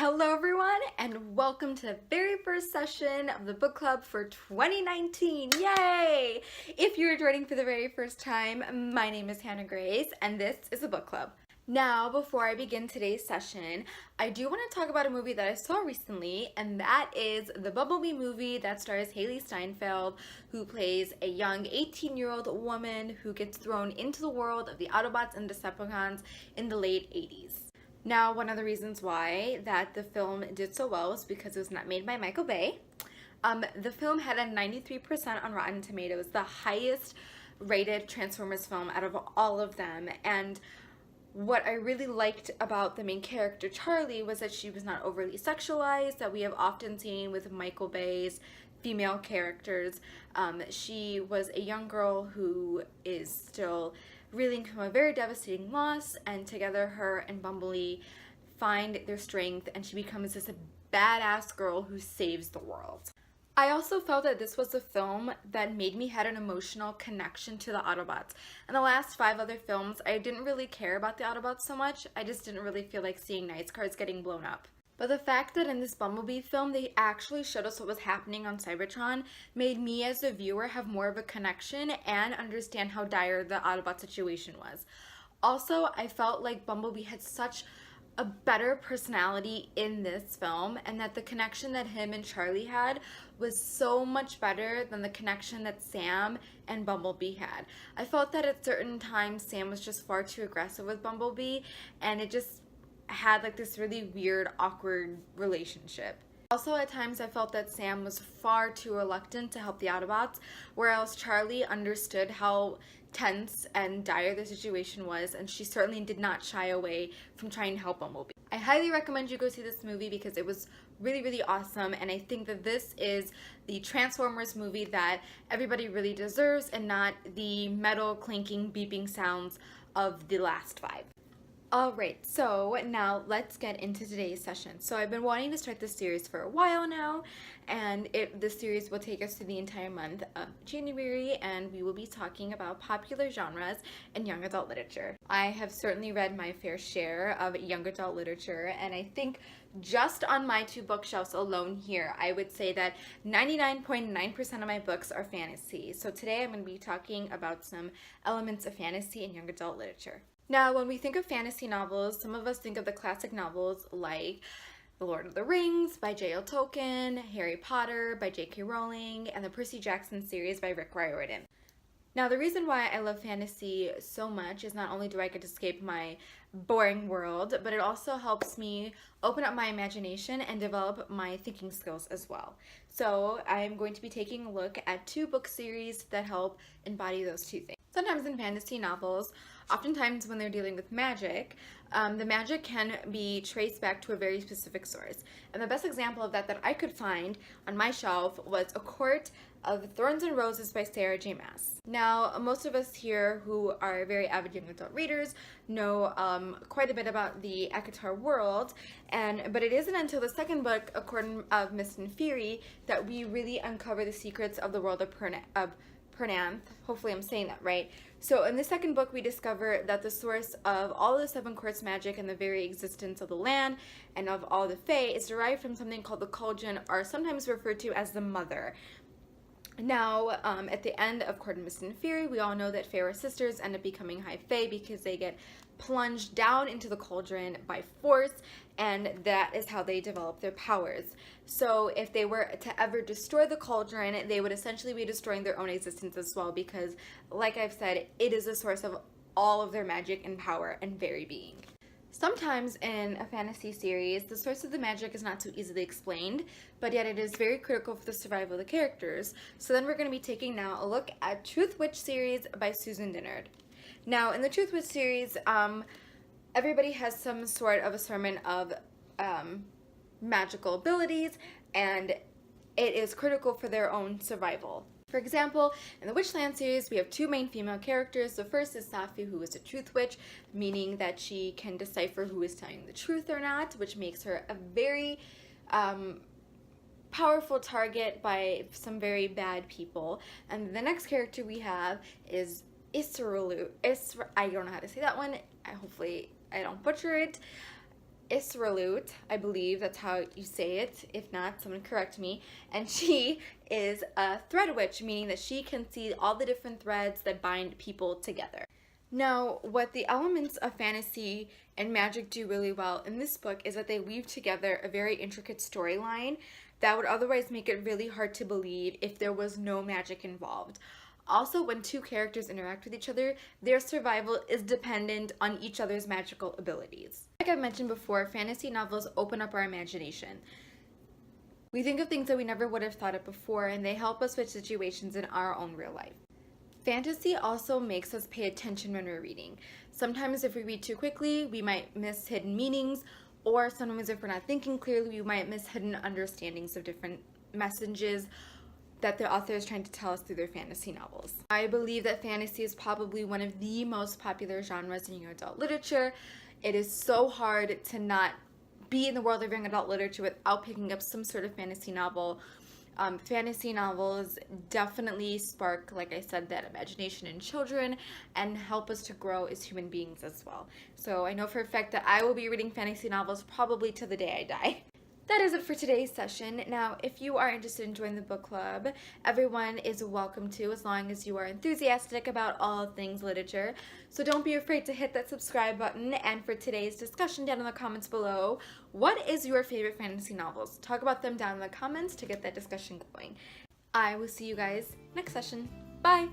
Hello everyone, and welcome to the very first session of the book club for 2019. Yay! If you're joining for the very first time, my name is Hannah Grace and this is a book club. Now, before I begin today's session, I do want to talk about a movie that I saw recently, and that is the Bumblebee movie that stars Haley Steinfeld, who plays a young 18-year-old woman who gets thrown into the world of the Autobots and Decepticons in the late 80s. Now, one of the reasons why that the film did so well was because it was not made by Michael Bay. The film had a 93% on Rotten Tomatoes, the highest rated Transformers film out of all of them. And what I really liked about the main character, Charlie, was that she was not overly sexualized, that we have often seen with Michael Bay's female characters. She was a young girl who is still reeling from a very devastating loss, and together her and Bumblebee find their strength, and she becomes this badass girl who saves the world. I also felt that this was a film that made me have an emotional connection to the Autobots. In the last 5 other films, I didn't really care about the Autobots so much. I just didn't really feel like seeing Knight's cars getting blown up. But the fact that in this Bumblebee film they actually showed us what was happening on Cybertron made me as a viewer have more of a connection and understand how dire the Autobot situation was. Also, I felt like Bumblebee had such a better personality in this film, and that the connection that him and Charlie had was so much better than the connection that Sam and Bumblebee had. I felt that at certain times Sam was just far too aggressive with Bumblebee, and it just had like this really weird, awkward relationship. Also, at times I felt that Sam was far too reluctant to help the Autobots, whereas Charlie understood how tense and dire the situation was, and she certainly did not shy away from trying to help Bumblebee. I highly recommend you go see this movie because it was really, really awesome, and I think that this is the Transformers movie that everybody really deserves, and not the metal clinking beeping sounds of the last 5. Alright, so now let's get into today's session. So I've been wanting to start this series for a while now, and this series will take us through the entire month of January, and we will be talking about popular genres and young adult literature. I have certainly read my fair share of young adult literature, and I think just on my 2 bookshelves alone here, I would say that 99.9% of my books are fantasy. So today I'm going to be talking about some elements of fantasy and young adult literature. Now, when we think of fantasy novels, some of us think of the classic novels like The Lord of the Rings by J.L. Tolkien, Harry Potter by J.K. Rowling, and the Percy Jackson series by Rick Riordan. Now, the reason why I love fantasy so much is not only do I get to escape my boring world, but it also helps me open up my imagination and develop my thinking skills as well. So I'm going to be taking a look at 2 book series that help embody those 2 things. Sometimes in fantasy novels, oftentimes when they're dealing with magic, the magic can be traced back to a very specific source. And the best example of that I could find on my shelf was A Court of Thorns and Roses by Sarahj.Mass. Now, most of us here who are very avid young adult readers know quite a bit about the ACOTAR world, but it isn't until the second book, A Court of Mist and Fury, that we really uncover the secrets of the world of Pernanth. Hopefully I'm saying that right. So in the second book we discover that the source of all of the 7 courts magic and the very existence of the land and of all the Fae is derived from something called the Cauldron, or sometimes referred to as the Mother. Now, at the end of Court of Mist and Fury, we all know that Feyre sisters end up becoming High Fae because they get plunged down into the cauldron by force, and that is how they develop their powers. So if they were to ever destroy the cauldron, they would essentially be destroying their own existence as well, because, like I've said, it is the source of all of their magic and power and very being. Sometimes in a fantasy series, the source of the magic is not so easily explained, but yet it is very critical for the survival of the characters. So then we're going to be taking now a look at Truth Witch series by Susan Dennard. Now, in the Truth Witch series, everybody has some sort of assortment of magical abilities, and it is critical for their own survival. For example, in the Witchland series, we have 2 main female characters. The first is Safi, who is a truth witch, meaning that she can decipher who is telling the truth or not, which makes her a very powerful target by some very bad people. And the next character we have is I don't know how to say that one. Hopefully I don't butcher it. Israelut, I believe that's how you say it. If not, someone correct me. And she is a thread witch, meaning that she can see all the different threads that bind people together. Now, what the elements of fantasy and magic do really well in this book is that they weave together a very intricate storyline that would otherwise make it really hard to believe if there was no magic involved. Also, when two characters interact with each other, their survival is dependent on each other's magical abilities. Like I've mentioned before, fantasy novels open up our imagination. We think of things that we never would have thought of before, and they help us with situations in our own real life. Fantasy also makes us pay attention when we're reading. Sometimes if we read too quickly, we might miss hidden meanings, or sometimes if we're not thinking clearly, we might miss hidden understandings of different messages that the author is trying to tell us through their fantasy novels. I believe that fantasy is probably one of the most popular genres in young adult literature. It is so hard to not be in the world of young adult literature without picking up some sort of fantasy novel. Fantasy novels definitely spark, like I said, that imagination in children and help us to grow as human beings as well. So I know for a fact that I will be reading fantasy novels probably to the day I die. That is it for today's session. Now, if you are interested in joining the book club, everyone is welcome to, as long as you are enthusiastic about all things literature. So don't be afraid to hit that subscribe button. And for today's discussion down in the comments below, what is your favorite fantasy novels? Talk about them down in the comments to get that discussion going. I will see you guys next session. Bye!